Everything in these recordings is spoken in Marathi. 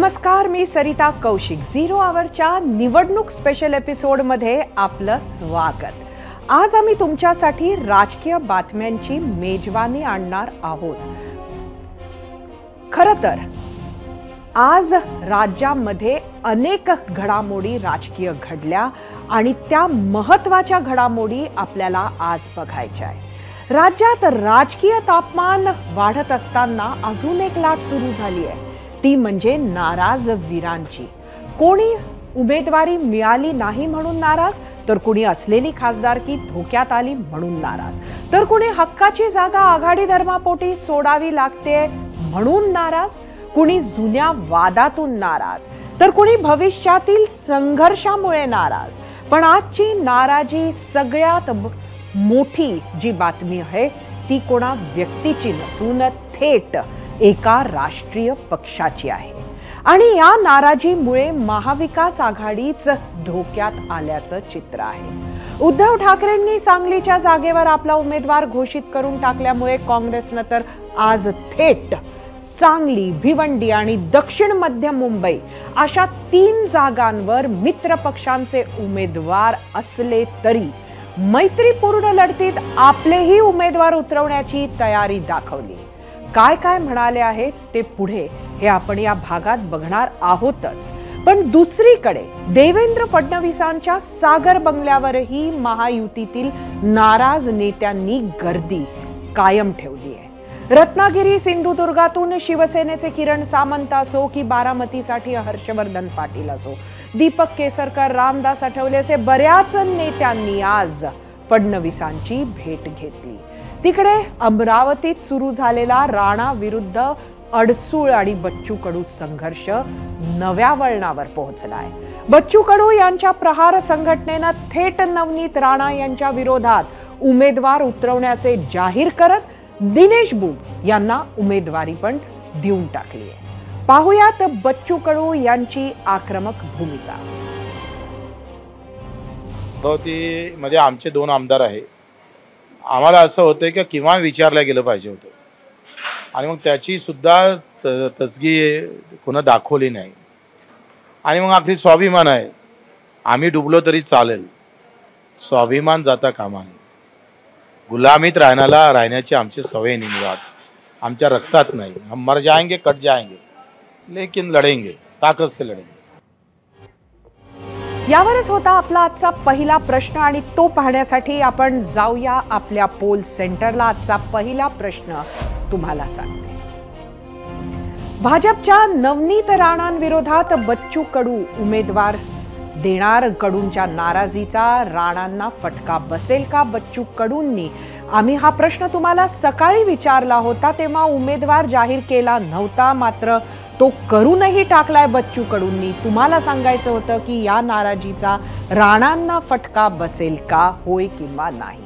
नमस्कार, मी सरिता कौशिक. 0 आवरच्या निवडणूक स्पेशल एपिसोडमध्ये आपलं स्वागत. आज आम्ही तुमच्यासाठी राजकीय बातम्यांची मेजवानी आणणार आहोत. खरं तर आज राज्यामध्ये अनेक घडामोडी राजकीय घडल्या आणि त्या महत्त्वाच्या घडामोडी आपल्याला आज बघायच्या आहे. राज्यात राजकीय तापमान वाढत असताना अजून एक लाट सुरू झाली आहे, ती म्हणजे नाराज वीरांची. कोणी उमेदवारी मिळाली नाही म्हणून नाराज, तर कोणी असलेली खासदारकी धोक्यात आली म्हणून नाराज, तर कोणी हक्काची जागा आघाडी धर्मापोटी सोडावी लागते म्हणून नाराज, कुणी जुन्या वादातून नाराज, तर कुणी भविष्यातील संघर्षामुळे नाराज. पण आजची नाराजी सगळ्यात मोठी जी बातमी आहे ती कोणा व्यक्तीची नसून थेट एका राष्ट्रीय पक्षाची आहे. आणि या नाराजीमुळे महाविकास आघाडीच धोक्यात आल्याचं चित्र आहे. उद्धव ठाकरेंनी सांगलीच्या जागेवर आपला उमेदवार घोषित करून टाकल्यामुळे काँग्रेसनं तर आज थेट सांगली, भिवंडी आणि दक्षिण मध्य मुंबई अशा 3 जागांवर मित्र पक्षांचे उमेदवार असले तरी मैत्रीपूर्ण लढतीत आपलेही उमेदवार उतरवण्याची तयारी दाखवली. काय काय म्हणाले आहेत ते पुढे हे आपण या भागात बघणार आहोतच. पण दुसरीकडे देवेंद्र फडणवीसांच्या सागर बंगल्यावरही महायुतीतील नाराज नेत्यांनी गर्दी कायम ठेवली आहे. रत्नागिरी, सिंधुदुर्गातून शिवसेनेचे किरण सामंत असो की बारामतीसाठी हर्षवर्धन पाटील असो, दीपक केसरकर, रामदास आठवले असे बऱ्याच नेत्यांनी आज फडणवीसांची भेट घेतली. तिकडे अमरावतीत सुरू झालेला राणा विरुद्ध अडसूळ आणि बच्चू कडू संघर्ष नव्या वळणावर पोहोचलाय. बच्चू कडू यांच्या प्रहार संघटनेनं थेट नवनीत राणा यांच्या विरोधात उमेदवार उतरवण्याचे जाहीर करत दिनेश बुब यांना उमेदवारी पण देऊन टाकली आहे. पाहुयात बच्चू कडू यांची आक्रमक भूमिका. अमरावतीमध्ये आमचे 2 आमदार आहे. आम्हाला असं होतं की किमान विचारलं गेलं पाहिजे होतं आणि मग त्याची सुद्धा तसगी कोणा दाखवली नाही. आणि मग अगदी स्वाभिमान आहे, आम्ही डुबलो तरी चालेल, स्वाभिमान जाता कामा नये. गुलामीत राहण्याची आमची सवय नाही, मुळात आमच्या रक्तात नाही. हम मर जाएंगे, कट जाएंगे, लेकिन लढेंगे, ताकद से लढेंगे. यावरच होता आपला आजचा पहिला प्रश्न आणि तो पाहण्यासाठी आपण जाऊया आपल्या पोल सेंटरला. आजचा पहिला प्रश्न तुम्हाला सांगते. भाजपच्या नवनीत राणांविरोधात बच्चू कडू उमेदवार देणार. कडूंच्या नाराजीचा राणांना फटका बसेल का? बच्चू कडूंनी आम्ही हा प्रश्न तुम्हाला सकाळी विचारला होता, तेव्हा उमेदवार जाहीर केला नव्हता, मात्र तो करूनही टाकलाय बच्चू कडूंनी. तुम्हाला सांगायचं होतं की या नाराजीचा राणांना फटका बसेल का, होय किंवा नाही.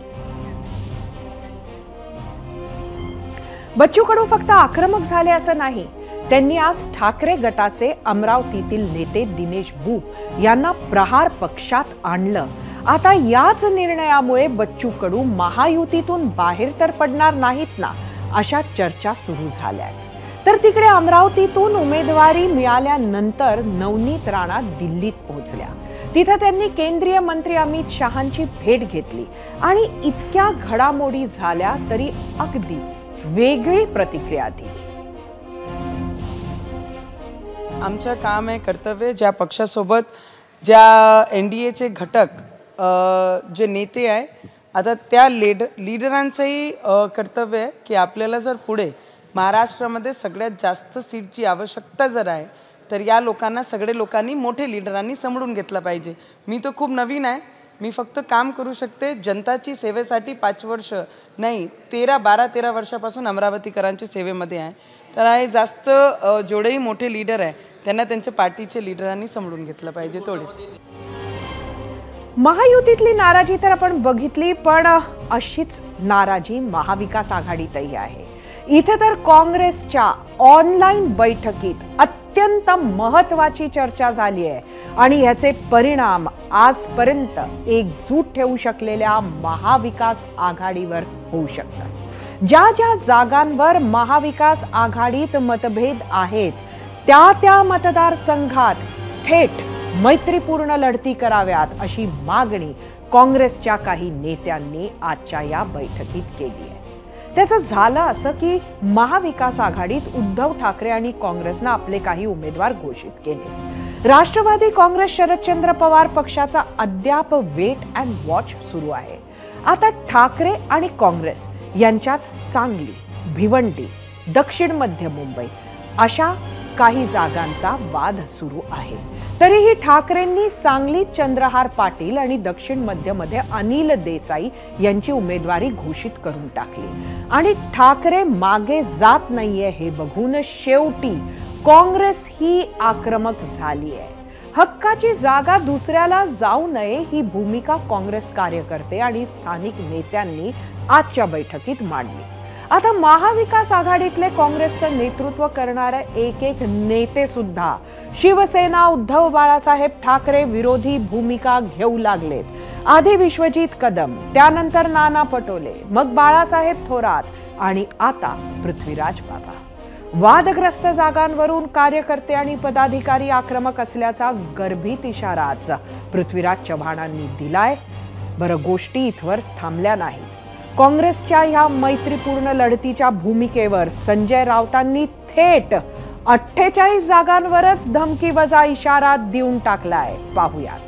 बच्चू कडू फक्त आक्रमक झाले असं नाही, त्यांनी आज ठाकरे गटाचे अमरावतीतील नेते दिनेश बुब यांना प्रहार पक्षात आणलं. आता याच निर्णयामुळे बच्चू कडू महायुतीतून बाहेर तर पडणार नाहीत ना, अशा चर्चा सुरू झाल्या. तर तिकडे अमरावतीतून उमेदवारी मिळाल्यानंतर नवनीत राणा दिल्लीत पोहोचल्या. तिथं त्यांनी केंद्रीय मंत्री अमित शहांची भेट घेतली आणि इतक्या घडामोडी झाल्या तरी अगदी वेगळी प्रतिक्रिया दिली. आमचं काम आहे, कर्तव्य, ज्या पक्षासोबत ज्या NDAचे घटक जे नेते आहे, आता त्या लीडरांचंही कर्तव्य आहे की आपल्याला जर पुढे महाराष्ट्रामध्ये सगळ्यात जास्त सीटची आवश्यकता जर आहे तर या लोकांना, सगळे लोकांनी, मोठे लीडरांनी समजून घेतलं पाहिजे. मी तर खूप नवीन आहे, मी फक्त काम करू शकते जनताची सेवेसाठी. 5 वर्ष नाही, 13 वर्षापासून अमरावतीकरांच्या सेवेमध्ये आहे. तर आहे जास्त जेवढेही मोठे लीडर आहे त्यांना त्यांच्या पार्टीचे लीडरांनी समजून घेतलं पाहिजे. थोडीच महायुतीतली नाराजी तर आपण बघितली, पण अशीच नाराजी महाविकास आघाडीतही आहे. इथे तर काँग्रेसच्या ऑनलाईन बैठकीत अत्यंत महत्त्वाची चर्चा झाली आहे आणि याचे परिणाम आजपर्यंत एकजूट ठेवू शकलेल्या महाविकास आघाडीवर होऊ शकतात. ज्या ज्या जागांवर महाविकास आघाडीत मतभेद आहेत त्या मतदारसंघात थेट मैत्रीपूर्ण लढती कराव्यात अशी मागणी काँग्रेसच्या काही नेत्यांनी आजच्या या बैठकीत केली आहे. त्याचं झालं असं की महाविकास आघाडीत उद्धव ठाकरे आणि काँग्रेसनं आपले काही उमेदवार घोषित केले. राष्ट्रवादी काँग्रेस शरदचंद्र पवार पक्षाचा अद्याप वेट अँड वॉच सुरू आहे. आता ठाकरे आणि काँग्रेस यांच्यात सांगली, भिवंडी, दक्षिण मध्य मुंबई अशा काही जागांचा वाद सुरू आहे. तरीही ठाकरेंनी सांगलीत चंद्रहार पाटील आणि दक्षिण मध्यमध्ये अनिल देसाई यांची उमेदवारी घोषित करून टाकली आणि ठाकरे मागे जात नाहीये हे बघून शेवटी काँग्रेस ही आक्रमक झाली आहे. हक्काची जागा दुसऱ्याला जाऊ नये ही भूमिका काँग्रेस कार्यकर्ते आणि स्थानिक नेत्यांनी आजच्या बैठकीत मांडली. आता महाविकास आघाडीतले काँग्रेसचं नेतृत्व करणारे एक नेते सुद्धा शिवसेना उद्धव बाळासाहेब ठाकरे विरोधी भूमिका घेऊ लागलेत. आधी विश्वजित कदम, त्यानंतर नाना पटोले, मग बाळासाहेब थोरात आणि आता पृथ्वीराज बाबा. वादग्रस्त जागांवरून कार्यकर्ते आणि पदाधिकारी आक्रमक असल्याचा गर्भित इशाराच पृथ्वीराज चव्हाणांनी दिलाय. बरं, गोष्टी इथवर थांबल्या नाहीत. काँग्रेसच्या ह्या मैत्रीपूर्ण लढतीच्या भूमिकेवर संजय राऊतांनी थेट 48 जागांवरच धमकीवजा इशारा देऊन टाकलाय. पाहूयात.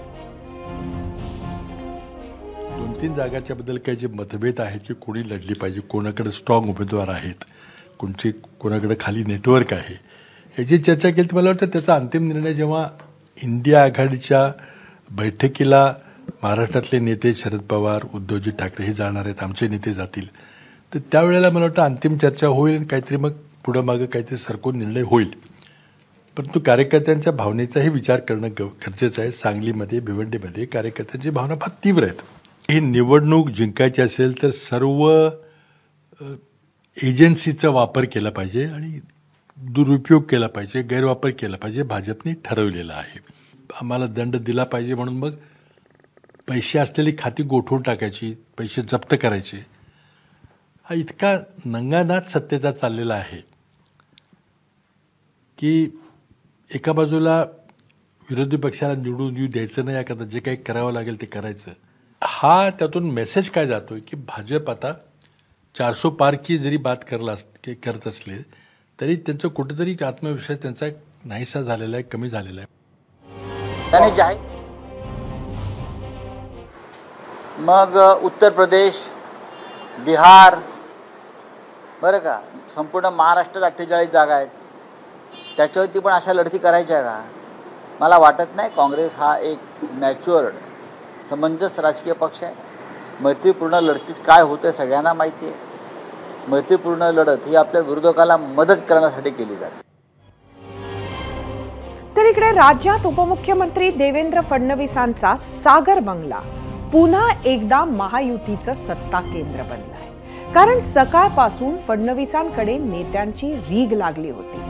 2-3 जागाच्या बद्दल काही जे मतभेद आहेत की कोणी लढली पाहिजे, कोणाकडे स्ट्रॉंग उमेदवार आहेत, कोणाकडे खाली नेटवर्क आहे, याची चर्चा केली. तर मला वाटतं त्याचा अंतिम निर्णय जेव्हा इंडिया आघाडीच्या बैठकीला महाराष्ट्रातले नेते शरद पवार, उद्धवजी ठाकरे हे जाणार आहेत, आमचे नेते जातील, तर त्यावेळेला मला वाटतं अंतिम चर्चा होईल आणि काहीतरी मग पुढं मागं काहीतरी सरकून निर्णय होईल. परंतु कार्यकर्त्यांच्या भावनेचाही विचार करणं गरजेचं आहे. सांगलीमध्ये, भिवंडीमध्ये कार्यकर्त्यांची भावना फार तीव्र आहेत. ही निवडणूक जिंकायची असेल तर सर्व एजन्सीचा वापर केला पाहिजे आणि दुरुपयोग केला पाहिजे, गैरवापर केला पाहिजे. भाजपने ठरवलेलं आहे. आम्हाला दंड दिला पाहिजे म्हणून मग पैसे असलेली खाती गोठवून टाकायची, पैसे जप्त करायचे, हा इतका नंगानाच सत्तेचा चाललेला आहे की एका बाजूला विरोधी पक्षाला निवडून येऊ द्यायचं नाही, एखादं जे काही करावं लागेल ते करायचं. हा त्यातून मेसेज काय जातोय की भाजप आता 400 पार की जरी बात करत असले तरी त्यांचं कुठेतरी आत्मविश्वास त्यांचा नाहीसा झालेला आहे, कमी झालेला आहे. मग उत्तर प्रदेश, बिहार, बरं का, संपूर्ण महाराष्ट्रात 48 जागा आहेत. त्याच्यावरती पण अशा लढती करायच्या का? मला वाटत नाही. काँग्रेस हा एक मॅच्युअर्ड, समंजस राजकीय पक्ष आहे. मैत्रीपूर्ण लढतीत काय होतं सगळ्यांना माहिती आहे. मैत्रीपूर्ण लढत ही आपल्या विरोधकाला मदत करण्यासाठी केली जाते. तर इकडे राज्यात उपमुख्यमंत्री देवेंद्र फडणवीसांचा सागर बंगला पुन्हा एकदा महायुतीचं सत्ता केंद्र बनलं आहे. कारण सकाळपासून फडणवीसांकडे नेत्यांची रीग लागली होती.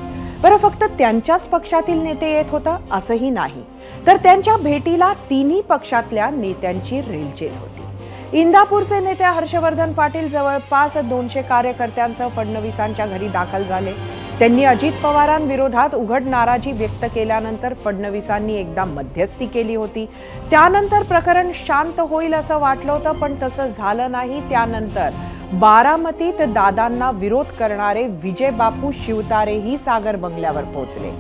बरं, फक्त त्यांच्याच पक्षातील नेते येत होतं असंही नाही, तर त्यांच्या भेटीला तिन्ही पक्षातल्या नेत्यांची रेलचेल होती. इंदापूरचे नेते हर्षवर्धन पाटील जवळपास 200 कार्यकर्त्यांसह फडणवीसांच्या घरी दाखल झाले. त्यांनी अजित पवारांविरोधात उघड नाराजी व्यक्त केल्यानंतर फडणवीसांनी एकदा मध्यस्थी केली होती. त्यानंतर प्रकरण शांत होईल असं वाटलं होतं, पण तसं झालं नाही. त्यानंतर बारामतीत दादांना विरोध करणारे विजय बापू शिवतारेही सागर बंगल्यावर पोहोचले.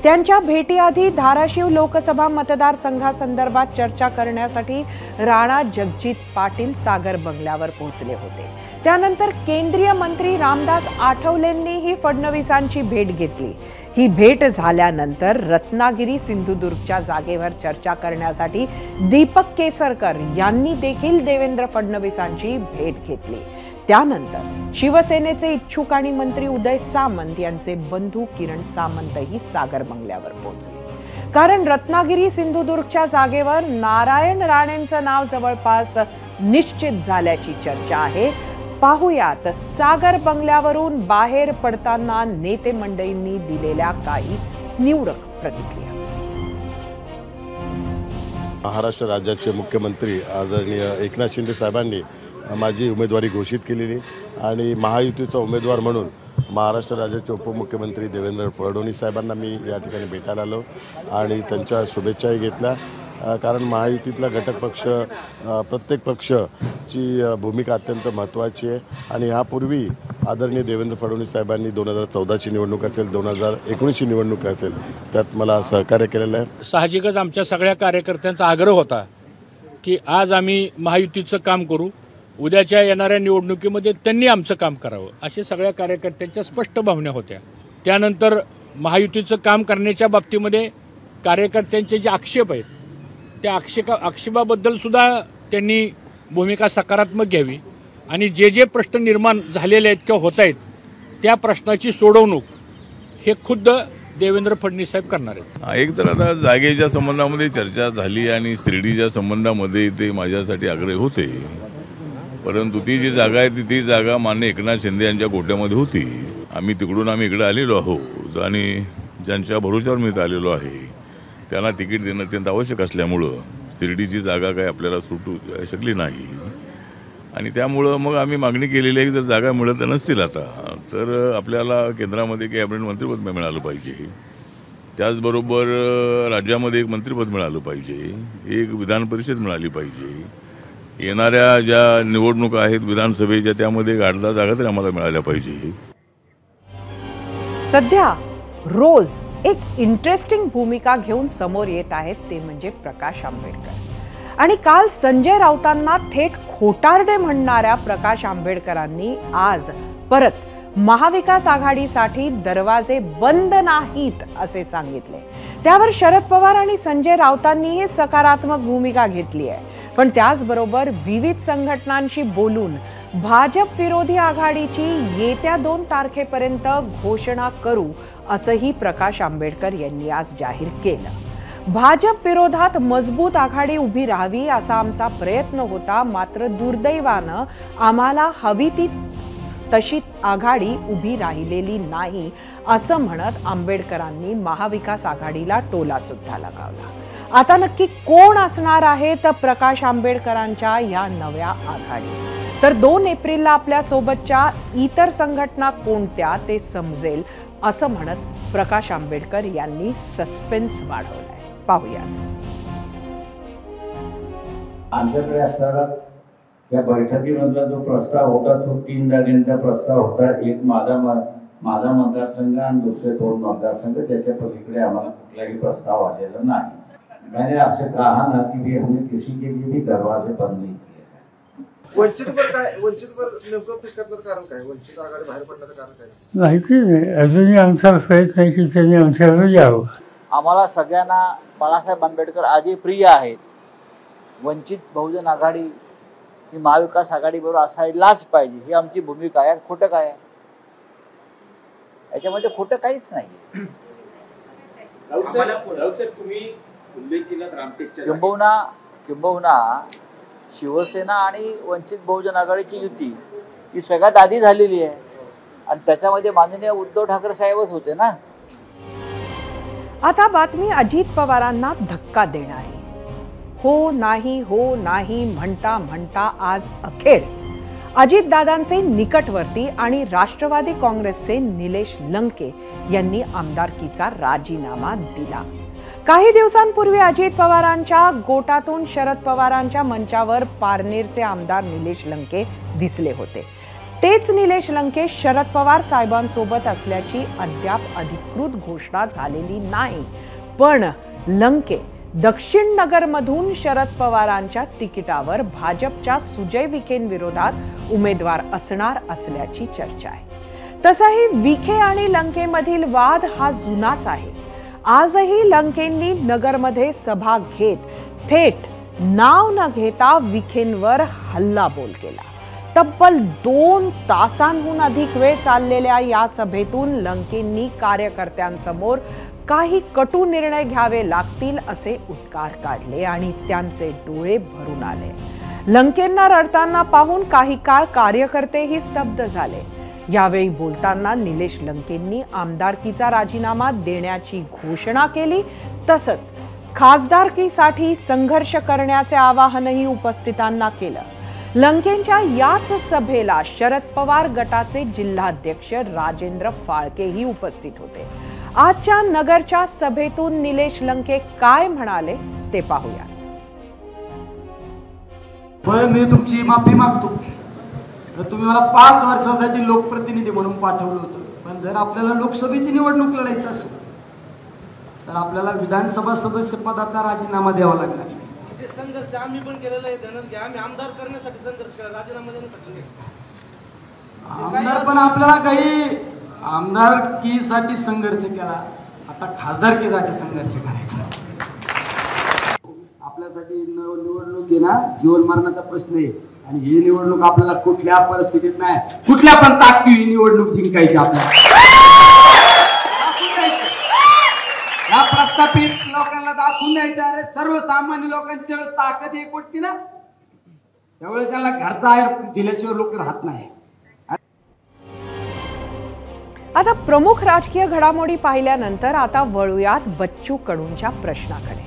त्यांच्या भेटीआधी धाराशिव लोकसभा मतदारसंघासंदर्भात चर्चा करण्यासाठी राणा जगजित पाटील सागर बंगल्यावर पोहोचले होते. त्यानंतर केंद्रीय मंत्री रामदास आठवलेंनीही फडणवीसांची भेट घेतली. ही भेट झाल्यानंतर रत्नागिरी सिंधुदुर्गच्या जागेवर चर्चा करण्यासाठी दीपक केसरकर यांनी देखील देवेंद्र फडणवीसांची भेट घेतली. त्यानंतर शिवसेनेचे इच्छुक आणि मंत्री उदय सामंत यांचे बंधू किरण सामंतही सागर बंगल्यावर पोहोचले. कारण रत्नागिरी सिंधुदुर्गच्या जागेवर नारायण राणेंचं नाव जवळपास निश्चित झाल्याची चर्चा आहे. पाहूयात सागर बंगल्यावरून बाहेर पडताना नेते मंडळींनी दिलेल्या काही निवडक प्रतिक्रिया. महाराष्ट्र राज्याचे मुख्यमंत्री आदरणीय एकनाथ शिंदे साहेबांनी माझी उमेदवारी घोषित केलेली आणि महायुतीचा उमेदवार म्हणून महाराष्ट्र राज्याचे उपमुख्यमंत्री देवेंद्र फडणवीस साहेबांना मी या ठिकाणी भेटायला आलो आणि त्यांच्या शुभेच्छाही घेतल्या. कारण महायुतीतला घटक पक्ष प्रत्येक पक्षाची भूमिका अत्यंत महत्त्वाची आहे आणि यापूर्वी आदरणीय देवेंद्र फडणवीस साहेबांनी 2014ची निवडणूक असेल, 2019ची निवडणूक असेल, त्यात मला सहकार्य केलेलं आहे. साहजिकच आमच्या सगळ्या कार्यकर्त्यांचा आग्रह होता की आज आम्ही महायुतीचं काम करू, उद्याच्या येणाऱ्या निवडणुकीमध्ये त्यांनी आमचं काम करावं, अशा सगळ्या कार्यकर्त्यांच्या स्पष्ट भावना होत्या. त्यानंतर महायुतीचं काम करण्याच्या बाबतीमध्ये कार्यकर्त्यांचे जे आक्षेप आहेत त्या आक्षेपाबद्दल सुद्धा त्यांनी भूमिका सकारात्मक घ्यावी आणि जे जे प्रश्न निर्माण झालेले आहेत किंवा होत आहेत त्या प्रश्नाची सोडवणूक हे खुद्द देवेंद्र फडणवीस साहेब करणार आहेत. एक तर आता जागेच्या संबंधामध्ये चर्चा झाली आणि शिर्डीच्या संबंधामध्ये ते माझ्यासाठी आग्रही होते, परंतु ती जी जागा आहे ती जागा मान्य एकनाथ शिंदे यांच्या गोट्यामध्ये होती. आम्ही इकडे आलेलो आहोत आणि ज्यांच्या भरोश्यावर मी इथं आलेलो आहे त्यांना तिकीट देणं अत्यंत आवश्यक असल्यामुळं शिर्डीची जागा काही आपल्याला सुटू शकली नाही आणि त्यामुळं मग आम्ही मागणी केलेली आहे की जर जागा मिळत नसतील आता तर आपल्याला केंद्रामध्ये कॅबिनेट मंत्रिपद मिळालं पाहिजे, त्याचबरोबर राज्यामध्ये एक मंत्रिपद मिळालं पाहिजे, एक विधान परिषद मिळाली पाहिजे, येणाऱ्या ज्या निवडणुका आहेत विधानसभेच्या त्यामध्ये 8-10 जागा तरी आम्हाला मिळाल्या पाहिजे. सध्या रोज एक इंटरेस्टिंग भूमिका घेऊन समोर येत आहेत ते म्हणजे प्रकाश आंबेडकर. आणि काल संजय राऊतांना थेट खोटारडे म्हणणाऱ्या प्रकाश आंबेडकरांनी आज परत महाविकास आघाडीसाठी दरवाजे बंद नाहीत असे सांगितले. त्यावर शरद पवार आणि संजय राऊतांनीही सकारात्मक भूमिका घेतली आहे. पण त्याचबरोबर विविध संघटनांशी बोलून भाजप विरोधी आघाडीची येत्या 2 तारखेपर्यंत घोषणा करू असंही प्रकाश आंबेडकर यांनी आज जाहीर केलं. भाजप विरोधात मजबूत आघाडी उभी राहावी असा आमचा प्रयत्न होता, मात्र दुर्दैवानं आम्हाला हवी ती तशी आघाडी उभी राहिलेली नाही असं म्हणत आंबेडकरांनी महाविकास आघाडीला टोला सुद्धा लगावला. आता नक्की कोण असणार आहेत प्रकाश आंबेडकरांच्या या नव्या आघाडीत? तर 2 एप्रिलला आपल्या सोबतच्या इतर संघटना कोणत्या ते समजेल असं म्हणत प्रकाश आंबेडकर यांनी सस्पेन्स वाढवलाय. पाहूयात. आमच्याकडे असणारा या बैठकीमधला जो प्रस्ताव होता तो 3 जागांचा प्रस्ताव होता. एक माझा मतदारसंघ आणि दुसरे 2 मतदारसंघ. त्याच्या पलीकडे आम्हाला कुठलाही प्रस्ताव आलेला नाही. मैंने आपसे कहा ना कि हमने किसी के लिए भी दरवाजे बंद नहीं किए. वंचितवर नेमकं खुश करण्याचं कारण काय? वंचित आघाडी बाहेर पडण्याचं कारण काय? माहिती नाही, अजूनही आमचा प्रयत्न आहे की त्यांनी आमच्यावर यावं. आम्हाला सगळ्यांना बाळासाहेब आंबेडकर आजही प्रिय आहेत. वंचित बहुजन आघाडी ही महाविकास आघाडीबरोबर असायलाच पाहिजे ही आमची भूमिका आहे. खोटं काय आहे याच्यामध्ये? खोटं काहीच नाही. किंबहुना शिवसेना आणि वंचित बहुजन आघाडीची युती ही सगळ्यात आधी झालेली आहे आणि त्याच्यामध्ये माननीय उद्धव ठाकरे साहेबच होते ना. आता बातमी अजित पवारांना धक्का देणारी. हो नाही म्हणता म्हणता आज अखेर अजितदादांचे निकटवर्ती आणि राष्ट्रवादी काँग्रेसचे निलेश लंके यांनी आमदारकीचा राजीनामा दिला. काही दिवसांपूर्वी अजित पवारांच्या गोटातून शरद पवारांच्या मंचावर पारनेरचे आमदार निलेश लंके दिसले होते. तेच निलेश लंके शरद पवार साहेबांसोबत असल्याची अद्याप अधिकृत घोषणा झालेली नाही, पण लंके दक्षिण नगरमधून शरद पवारांच्या तिकिटावर भाजपच्या सुजय विखेंविरोधात उमेदवार असणार असल्याची चर्चा आहे. तसाही विखे आणि लंकेमधील वाद हा जुनाच आहे. आजही लंकेंनी नगरमध्ये सभा घेत थेट नाव न घेता विखेंवर हल्लाबोल केला. तब्बल 2 तासांहून अधिक वेळ चाललेल्या या सभेतून लंकेंनी कार्यकर्त्यांसमोर काही कटू निर्णय घ्यावे लागतील असे उद्गार काढले आणि त्यांचे डोळे भरून आले. लंकेंना रडताना पाहून काही काळ कार्यकर्तेही स्तब्ध झाले. यावेळी बोलताना निलेश लंकेंनी आमदारकीचा राजीनामा देण्याची घोषणा केली. तसंच खासदारकीसाठी संघर्ष करण्याचे आवाहनही उपस्थितांना केलं. लंकेंच्या याच सभेला शरद पवार गटाचे जिल्हाध्यक्ष राजेंद्र फाळकेही उपस्थित होते. आजच्या नगरच्या सभेतून निलेश लंके काय म्हणाले ते पाहूया. मी तुमची माफी मागतो. तर तुम्ही मला 5 वर्षांसाठी लोकप्रतिनिधी म्हणून पाठवलं होतं, पण जर आपल्याला लोकसभेची निवडणूक लढायची असेल तर आपल्याला विधानसभा सदस्य पदाचा राजीनामा द्यावा लागणार. संघर्ष आम्ही पण केलेला आहे. आम्ही आमदार करण्यासाठी संघर्ष केला, राजीनामा देण्यासाठी. आमदार पण आपल्याला काही आमदारकीसाठी संघर्ष केला, आता खासदारकीसाठी संघर्ष करायचा. आपल्यासाठी निवडणूक आहे ना, जीवन मरणाचा प्रश्न आहे. आणि ही निवडणूक आपल्याला कुठल्या परिस्थितीत नाही, कुठल्या पण ताकदी ही निवडणूक जिंकायची. आपल्याला या प्रस्थापित लोकांना दाखवून द्यायचं, अरे सर्वसामान्य लोकांची जेव्हा ताकद एक वाटते ना, त्यावेळेस त्यांना घरचा आहेर दिल्याशिवाय लोक राहत नाही. आता प्रमुख राजकीय घडामोडी पाहिल्यानंतर आता वळूयात बच्चू कडूंच्या प्रश्नाकडे,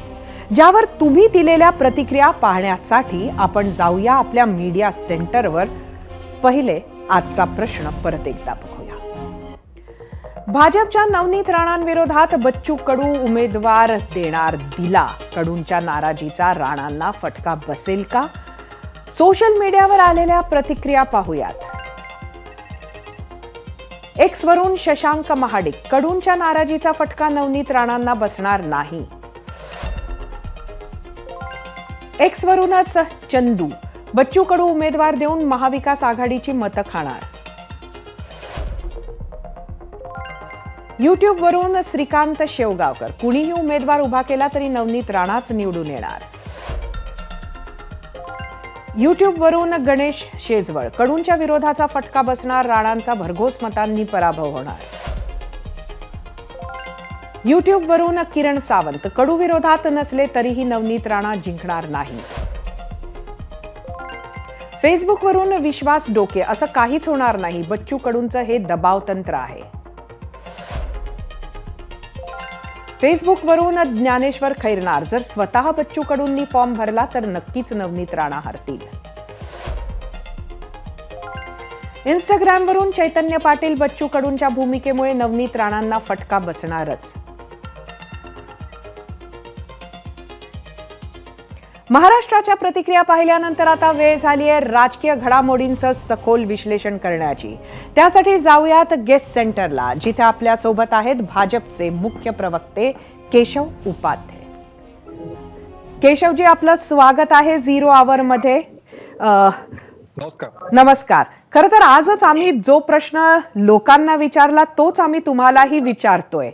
ज्यावर तुम्ही दिलेल्या प्रतिक्रिया पाहण्यासाठी आपण जाऊया आपल्या मीडिया सेंटरवर. पहिले आजचा प्रश्न परत एकदा बघूया. भाजपच्या नवनीत राणांविरोधात बच्चू कडू उमेदवार देणार दिला. कडूंच्या नाराजीचा राणांना फटका बसेल का? सोशल मीडियावर आलेल्या प्रतिक्रिया पाहूयात. एक्स वरून शशांक महाडिक, कडूंच्या नाराजीचा फटका नवनीत राणांना बसणार नाही. एक्स वरूनच चंदू, बच्चू कडू उमेदवार देऊन महाविकास आघाडीची मतं खाणार. युट्यूब वरून श्रीकांत शेवगावकर, कुणीही उमेदवार उभा केला तरी नवनीत राणाच निवडून येणार. युट्यूब वरून गणेश शेजवळ, कडूंच्या विरोधाचा फटका बसणार, राणांचा भरघोस मतांनी पराभव होणार. युट्यूब वरून किरण सावंत, कडू विरोधात नसले तरीही नवनीत राणा जिंकणार नाही. फेसबुक वरून विश्वास डोके, असं काहीच होणार नाही, बच्चू कडूंचं हे दबाव तंत्र आहे. फेसबुक वरून ज्ञानेश्वर खैरनार, जर स्वतः बच्चू कडूंनी फॉर्म भरला तर नक्कीच नवनीत राणा हरतील. इंस्टाग्राम वरून चैतन्य पाटील, बच्चू कडूंच्या भूमिकेमुळे नवनीत राणांना फटका बसणारच. महाराष्ट्राच्या प्रतिक्रिया पाहिल्यानंतर आता वेळ झाली आहे राजकीय घडामोडींचं सखोल विश्लेषण करण्याची. त्यासाठी जाऊयात गेस्ट सेंटरला, जिथे आपल्या सोबत आहेत भाजपचे मुख्य प्रवक्ते केशव उपाध्ये. केशवजी, आपलं स्वागत आहे झिरो आवर मध्ये. नमस्कार. खरं तर आजच आम्ही जो प्रश्न लोकांना विचारला तोच आम्ही तुम्हालाही विचारतोय.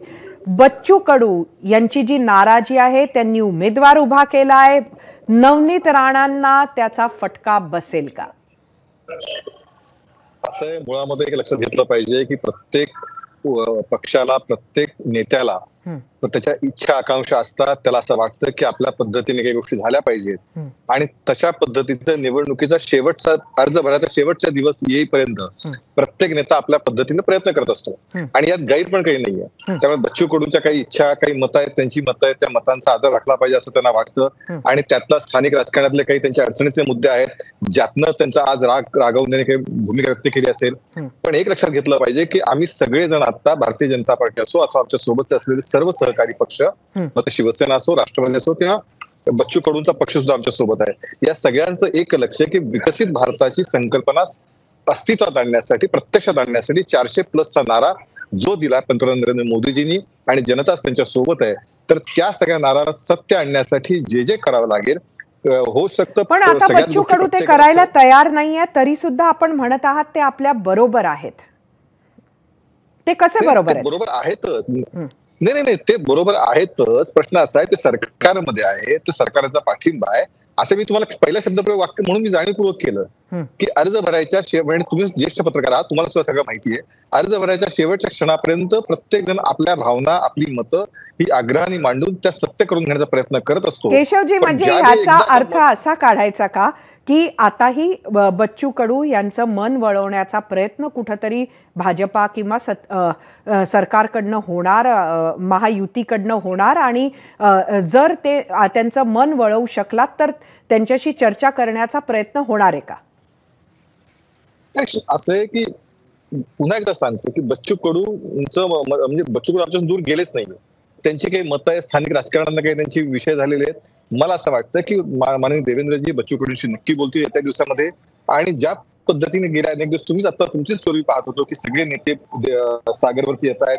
बच्चू कडू यांची जी नाराजी आहे, त्यांनी उमेदवार उभा केलाय, नवनीत राणांना त्याचा फटका बसेल का? असं मुळामध्ये एक लक्षात घेतलं पाहिजे की प्रत्येक पक्षाला, प्रत्येक नेत्याला त्याच्या इच्छा आकांक्षा असतात. त्याला असं वाटतं की आपल्या पद्धतीने काही गोष्टी झाल्या पाहिजेत आणि तशा पद्धतीचं निवडणुकीचा शेवटचा अर्ज भरायचा शेवटचा दिवस येईपर्यंत प्रत्येक नेता आपल्या पद्धतीने प्रयत्न करत असतो आणि यात गैर पण काही नाहीये. त्यामुळे बच्चू कडूंच्या काही इच्छा, काही मतं आहेत, त्यांची मतं आहेत, त्या मतांचा आदर राखला पाहिजे असं त्यांना वाटतं. आणि त्यातला स्थानिक राजकारणातले काही त्यांच्या अडचणीचे मुद्दे आहेत, ज्यातनं त्यांचा आज रागवण्याने काही भूमिका व्यक्त केली असेल. पण एक लक्षात घेतलं पाहिजे की आम्ही सगळेजण आता भारतीय जनता पार्टी असो अथवा आमच्या सोबत असलेले सर्व सहकारी पक्ष, मग ते शिवसेना असो, राष्ट्रवादी असो किंवा बच्चू कडूंचा पक्ष सुद्धा आमच्या सोबत आहे. या सगळ्यांचं एक लक्ष की विकसित भारताची संकल्पना अस्तित्वात आणण्यासाठी, प्रत्यक्षात आणण्यासाठी 400+ नारा जो दिला पंतप्रधान नरेंद्र मोदीजींनी आणि जनताच त्यांच्या सोबत आहे, तर त्या सगळ्या नाराला सत्य आणण्यासाठी जे जे करावं लागेल होऊ शकतं. पण आता बच्चू कडू ते करायला तयार नाहीये, तरी सुद्धा आपण म्हणत आहात ते आपल्या बरोबर आहेत. ते कसे बरोबर आहेत? बरोबर आहेतच. नाही, ते बरोबर आहेतच. प्रश्न असा आहे ते सरकारमध्ये आहे, ते सरकारचा पाठिंबा आहे असं मी तुम्हाला पहिल्या शब्दप्रयोग वाक्य म्हणून मी जाणीवपूर्वक केलं की अर्ज भरायच्या तुम्ही ज्येष्ठ पत्रकार आहात, तुम्हाला सुद्धा सगळं माहिती आहे. अर्ज भरायच्या शेवटच्या क्षणापर्यंत प्रत्येक जण आपल्या भावना, आपली मतं ही आग्रहाने मांडून त्या सत्य करून घेण्याचा प्रयत्न करत असतो. केशवजी, म्हणजे ह्याचा अर्थ असा काढायचा का की आताही बच्चू कडू यांचं मन वळवण्याचा प्रयत्न कुठंतरी भाजपा किंवा सरकारकडनं होणार, महायुतीकडनं होणार, आणि जर ते त्यांचं मन वळवू शकलात तर त्यांच्याशी चर्चा करण्याचा प्रयत्न होणार आहे का? असं आहे की पुन्हा एकदा सांगतो की बच्चू कडूंचं म्हणजे बच्चू कडू आमच्यापासून दूर गेलेच नाही. त्यांची काही मतं आहे, स्थानिक राजकारणाला काही त्यांचे विषय झालेले आहेत. मला असं वाटतं की माननीय देवेंद्रजी बच्चू कडूंशी नक्की बोलतील येत्या दिवसामध्ये. आणि ज्या पद्धतीने गेल्या अनेक दिवस तुम्हीच आता तुमची स्टोरी पाहत होतो की सगळे नेते सागरवरती येत आहेत,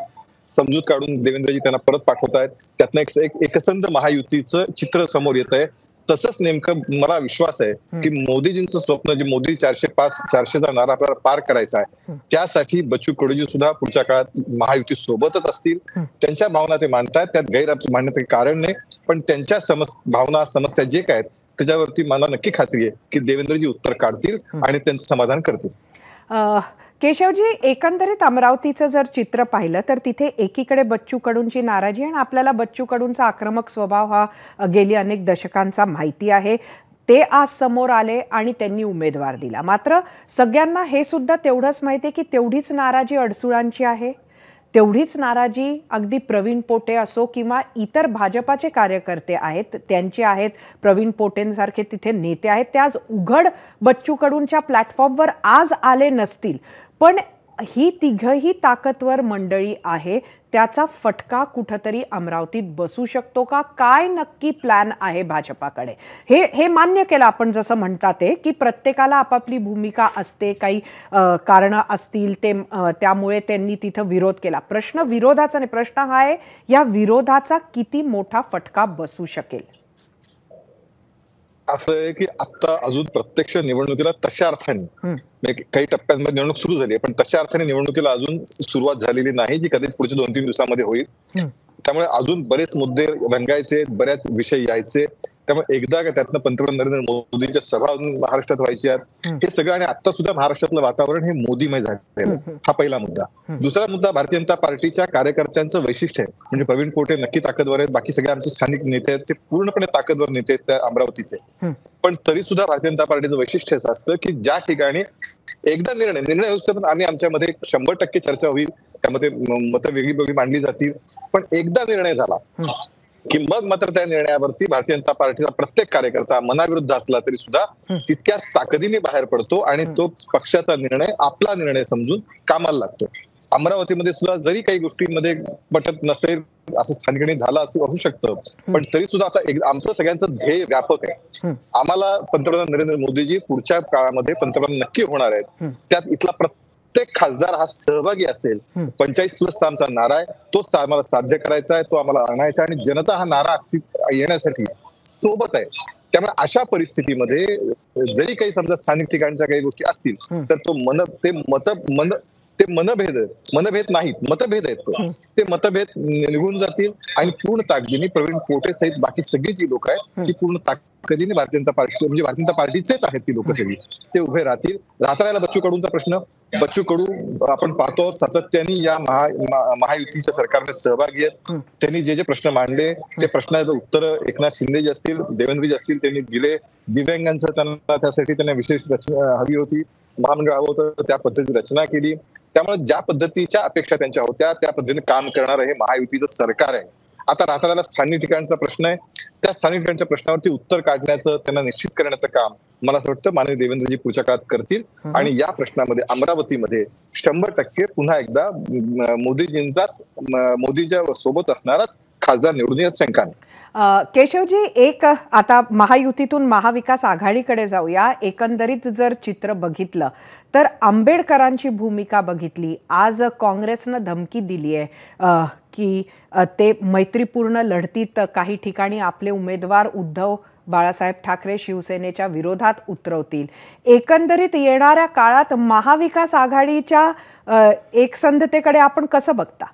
समजूत काढून देवेंद्रजी त्यांना परत पाठवत आहेत, त्यातनं एक एकसंध महायुतीचं चित्र समोर येत आहे. तसंच नेमकं मला विश्वास आहे की मोदीजींचं स्वप्न जे मोदी 400चा नारा आपल्याला पार करायचा आहे, त्यासाठी बच्चू कडूजी सुद्धा पुढच्या काळात महायुती सोबतच असतील. त्यांच्या भावना ते मांडतात, त्यात गैरअर्थ मांडण्याचं कारण नाही, पण त्यांच्या भावना समस्या जे काय आहेत त्याच्यावरती मला नक्की खात्री आहे की देवेंद्रजी उत्तर काढतील आणि त्यांचं समाधान करतील. केशवजी, एकंदरीत अमरावतीचं जर चित्र पाहिलं तर तिथे एकीकडे बच्चू कडूंची नाराजी आणि आपल्याला बच्चू कडूंचा आक्रमक स्वभाव हा गेली अनेक दशकांचा माहिती आहे. ते आज समोर आले आणि त्यांनी उमेदवार दिला. मात्र सगळ्यांना हे सुद्धा तेवढंच माहिती आहे की तेवढीच नाराजी अडसुळांची आहे, तेवढीच नाराजी अगदी प्रवीण पोटे असो किंवा इतर भाजपाचे कार्यकर्ते आहेत त्यांचे आहेत. प्रवीण पोटेंसारखे तिथे नेते आहेत, ते आज उघड बच्चू कडूंच्या प्लॅटफॉर्मवर आज आले नसतील, पण ही तिघही ताकदवर मंडळी आहे, त्याचा फटका कुठंतरी अमरावतीत बसू शकतो का? काय नक्की प्लॅन आहे भाजपाकडे? हे मान्य केलं आपण, जसं म्हणतात ते की प्रत्येकाला आपापली भूमिका असते, काही कारणं असतील ते त्यामुळे त्यांनी तिथं विरोध केला. प्रश्न विरोधाचा नाही, प्रश्न हा आहे या विरोधाचा किती मोठा फटका बसू शकेल? असं आहे की आता अजून प्रत्यक्ष निवडणुकीला तशा अर्थाने काही टप्प्यांमध्ये निवडणूक सुरू झाली आहे, पण तशा अर्थाने निवडणुकीला अजून सुरुवात झालेली नाही जी कधीच पुढच्या 2-3 दिवसामध्ये होईल. त्यामुळे अजून बरेच मुद्दे रंगायचे, बऱ्याच विषय यायचे. त्यामुळे एकदा का त्यातनं पंतप्रधान नरेंद्र मोदींच्या सभा महाराष्ट्रात व्हायच्या, हे सगळं. आणि आता सुद्धा महाराष्ट्रातलं वातावरण हे मोदीमय झालेलं, हा पहिला मुद्दा. दुसरा मुद्दा भारतीय जनता पार्टीच्या कार्यकर्त्यांचं वैशिष्ट्य आहे. म्हणजे प्रवीण पोटे नक्की ताकदवर आहेत, बाकी सगळे आमचे स्थानिक नेते आहेत ते पूर्णपणे ताकदवर नेते आहेत त्या अमरावतीचे. पण तरी सुद्धा भारतीय जनता पार्टीचं वैशिष्ट्य असं असतं की ज्या ठिकाणी एकदा निर्णय होतो, पण आम्ही आमच्यामध्ये 100% चर्चा होईल, त्यामध्ये मतं वेगळी मांडली जातील, पण एकदा निर्णय झाला की मग मात्र त्या निर्णयावरती भारतीय जनता पार्टीचा प्रत्येक कार्यकर्ता मनाविरुद्ध असला तरी सुद्धा तितक्याच ताकदीने बाहेर पडतो आणि तो पक्षाचा निर्णय आपला निर्णय समजून कामाला लागतो. अमरावतीमध्ये सुद्धा जरी काही गोष्टींमध्ये पटत नसेल, असं स्थानिक झालं असू शकतं, पण तरी सुद्धा आता आमचं सगळ्यांचं ध्येय व्यापक आहे. आम्हाला पंतप्रधान नरेंद्र मोदीजी पुढच्या काळामध्ये पंतप्रधान नक्की होणार आहेत, त्यात इथला प्रत्येक खासदार हा सहभागी असेल. 45+ आमचा नारा आहे, तोच आम्हाला साध्य करायचा आहे, तो आम्हाला आणायचा आहे आणि जनता हा नारा येण्यासाठी सोबत आहे. त्यामुळे अशा परिस्थितीमध्ये जरी काही समजा स्थानिक ठिकाणच्या काही गोष्टी असतील तर ते मनभेद नाहीत, मतभेद आहेत. ते मतभेद निघून जातील आणि पूर्ण ताकदीने प्रवीण पोटे सहित बाकी सगळी जी लोक आहेत ती पूर्ण ताकदीने भारतीय जनता पार्टी म्हणजे भारतीय जनता पार्टीचेच आहेत ती लोक सगळी, ते उभे राहतील. राहता राहिला बच्चू कडूंचा प्रश्न. बच्चू कडू आपण पाहतो सातत्याने या महायुतीच्या सरकारने सहभागी आहेत. त्यांनी जे प्रश्न मांडले ते प्रश्नाचं उत्तर एकनाथ शिंदे जे असतील, देवेंद्रजी असतील त्यांनी दिले. दिव्यांगांचं त्यासाठी त्यांना विशेष रचना हवी होती, महामंडळ हवं होतं, त्या पद्धतीची रचना केली. त्यामुळे ज्या पद्धतीच्या अपेक्षा त्यांच्या होत्या त्या पद्धतीने काम करणार हे महायुतीचं सरकार आहे. आता राहता स्थानिक ठिकाणचा प्रश्न आहे, त्या स्थानिक ठिकाणच्या प्रश्नावरती उत्तर काढण्याचं, त्यांना निश्चित करण्याचं काम मला असं वाटतं माननीय देवेंद्रजी पुढच्या काळात करतील आणि या प्रश्नामध्ये अमरावतीमध्ये 100% पुन्हा एकदा मोदीच्या सोबत असणाराच खासदार निवडून येत शंका नाही. केशवजी, एक आता महायुतीतून महाविकास आघाडीकडे जाऊया. एकंदरीत जर चित्र बघितलं तर आंबेडकरांची भूमिका बघितली. आज काँग्रेसनं धमकी दिली आहे की ते मैत्रीपूर्ण लढतीत काही ठिकाणी आपले उमेदवार उद्धव बाळासाहेब ठाकरे शिवसेनेच्या विरोधात उतरवतील. एकंदरीत येणाऱ्या काळात महाविकास आघाडीच्या एकसंधतेकडे आपण कसं बघता?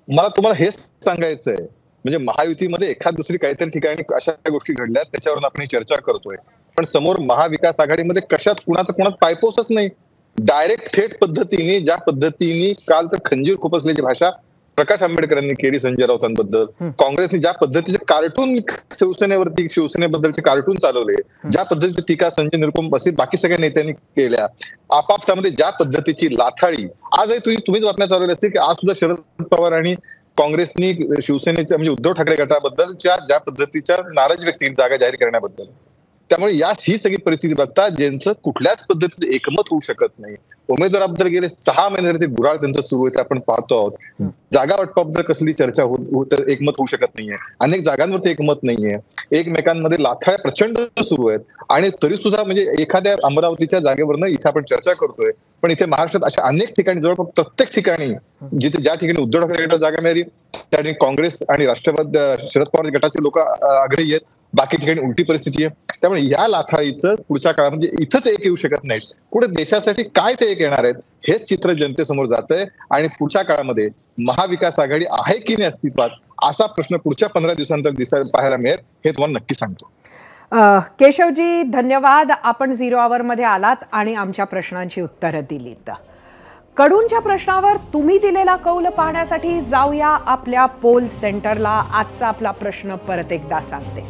मला तुम्हाला हेच सांगायचं आहे, म्हणजे महायुतीमध्ये एखाद दुसरी काहीतरी ठिकाणी अशा गोष्टी घडल्या त्याच्यावरून आपण चर्चा करतोय, पण समोर महाविकास आघाडीमध्ये कशात कुणात पायपोसच नाही. डायरेक्ट थेट पद्धतीने ज्या पद्धतीने काल तर खंजीर खुपसल्याची भाषा प्रकाश आंबेडकरांनी केली संजय राऊतांबद्दल, काँग्रेसने ज्या पद्धतीचे कार्टून शिवसेनेबद्दलचे कार्टून चालवले, ज्या पद्धतीची टीका संजय निरुपम बसित बाकी सगळ्या नेत्यांनी केल्या, आपापसामध्ये ज्या पद्धतीची लाथाळी आजही तुम्हीच बातम्या चालवल्या असतील की आज सुद्धा शरद पवार आणि काँग्रेसनी शिवसेनेच्या म्हणजे उद्धव ठाकरे गटाबद्दलच्या ज्या पद्धतीच्या नाराजी व्यक्त जागा जाहीर करण्याबद्दल, त्यामुळे ही सगळी परिस्थिती बघता ज्यांचं कुठल्याच पद्धतीचं एकमत होऊ शकत नाही, उमेदवाराबद्दल गेले 6 महिने ते गुराळ त्यांचं सुरू आहे, ते आपण पाहतो आहोत. जागा वाटपाबद्दल कसली चर्चा एकमत होऊ शकत नाहीये, अनेक जागांवरती एकमत नाहीये, एकमेकांमध्ये लाथाळ्या प्रचंड सुरू आहेत. आणि तरी सुद्धा म्हणजे एखाद्या अमरावतीच्या जागेवरनं इथे आपण चर्चा करतोय, पण इथे महाराष्ट्रात अशा अनेक ठिकाणी जवळपास प्रत्येक ठिकाणी ज्या ठिकाणी उद्धव ठाकरे गटाला जागा मिळाली त्या ठिकाणी काँग्रेस आणि राष्ट्रवादी शरद पवार गटाचे लोक आग्रही आहेत, बाकी ठिकाणी उलटी परिस्थिती आहे. त्यामुळे या लाथाळीचं पुढच्या काळात म्हणजे इथंच एक येऊ शकत नाही, पुढे देशासाठी काय ते एक येणार आहेत हेच चित्र जनतेसमोर जात आहे. आणि पुढच्या काळामध्ये महाविकास आघाडी आहे की नाही अस्तित्वात असा प्रश्न पुढच्या 15 दिवसांनंतर पाहायला मिळेल, हे तुम्हाला नक्की सांगतो. केशवजी धन्यवाद, आपण 0 आवरमध्ये आलात आणि आमच्या प्रश्नांची उत्तरं दिलीत. कडूंच्या प्रश्नावर तुम्ही दिलेला कौल पाहण्यासाठी जाऊया आपल्या पोल सेंटरला. आजचा आपला प्रश्न परत एकदा सांगते.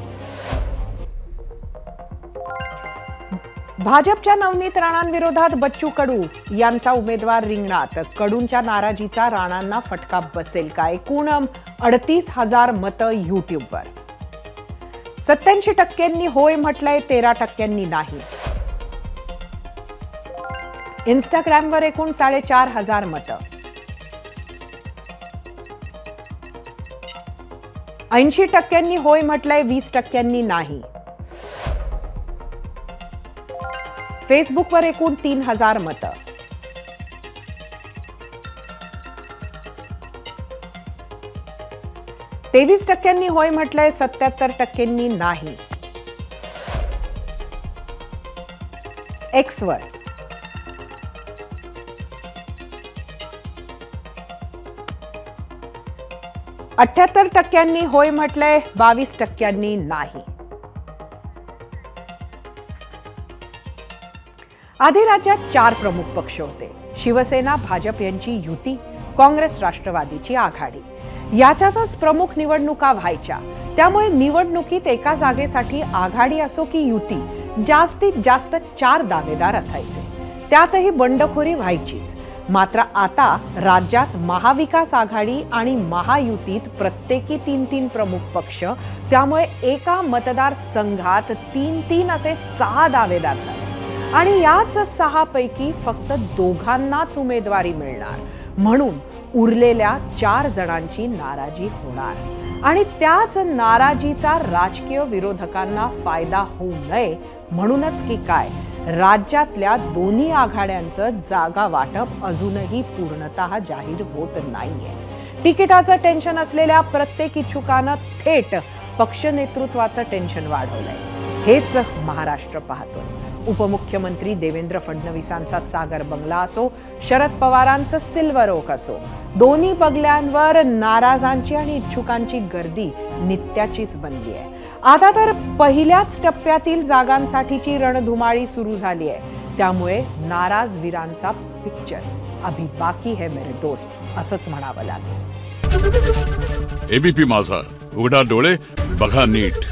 भाजपच्या नवनीत राणांविरोधात बच्चू कडू यांचा उमेदवार रिंगणात. कडूंच्या नाराजीचा राणांना फटका बसेल का? एकूण 38,000 मतं युट्यूबवर. 87% होय म्हटलंय, 13% नाही. इंस्टाग्रामवर एकूण 4,500 मतं. 80% होय म्हटलंय, 20% नाही. फेसबुकवर एकूण 3,000 मतं. %23 होय म्हटलंय, 77% नाही. एक्सवर 78% होय म्हटलंय, 22% नाही. आधी राज्यात 4 प्रमुख पक्ष होते. शिवसेना भाजप यांची युती, काँग्रेस राष्ट्रवादीची आघाडी. याच्यातच प्रमुख निवडणुका व्हायच्या. त्यामुळे निवडणुकीत एका जागेसाठी आघाडी असो की युती जास्तीत जास्त 4 दावेदार असायचे. त्यातही बंडखोरी व्हायचीच. मात्र आता राज्यात महाविकास आघाडी आणि महायुतीत प्रत्येकी 3-3 प्रमुख पक्ष, त्यामुळे एका मतदारसंघात 3-3 असे 6 दावेदार झाले. आणि याच 6 पैकी फक्त 2घांनाच उमेदवारी मिळणार. म्हणून उरलेल्या 4 जणांची नाराजी होणार आणि त्याच नाराजीचा राजकीय विरोधकांना फायदा होऊ नये म्हणूनच की काय राज्यातल्या दोन्ही आघाड्यांचं जागा वाटप अजूनही पूर्णतः जाहीर होत नाहीये. तिकिटाचं टेन्शन असलेल्या प्रत्येक इच्छुकानं थेट पक्ष नेतृत्वाचं टेन्शन वाढवलंय. हेच महाराष्ट्र पाहतोय. उपमुख्यमंत्री देवेंद्र फडणवीसांचा सागर बंगला असो, शरद पवारांचं सिल्वर ओक असो, दोन्ही बंगल्यांवर नाराजांची आणि इच्छुकांची गर्दी नित्याचीच बनली आहे. आता तर पहिल्याच टप्प्यातील जागांसाठीची रणधुमाळी सुरू झाली आहे. त्यामुळे नाराज वीरांचा पिक्चर अभी बाकी है मेरे दोस्त असंच म्हणावं लागेल. एबीपी माझा, उघडा डोळे बघा नीट.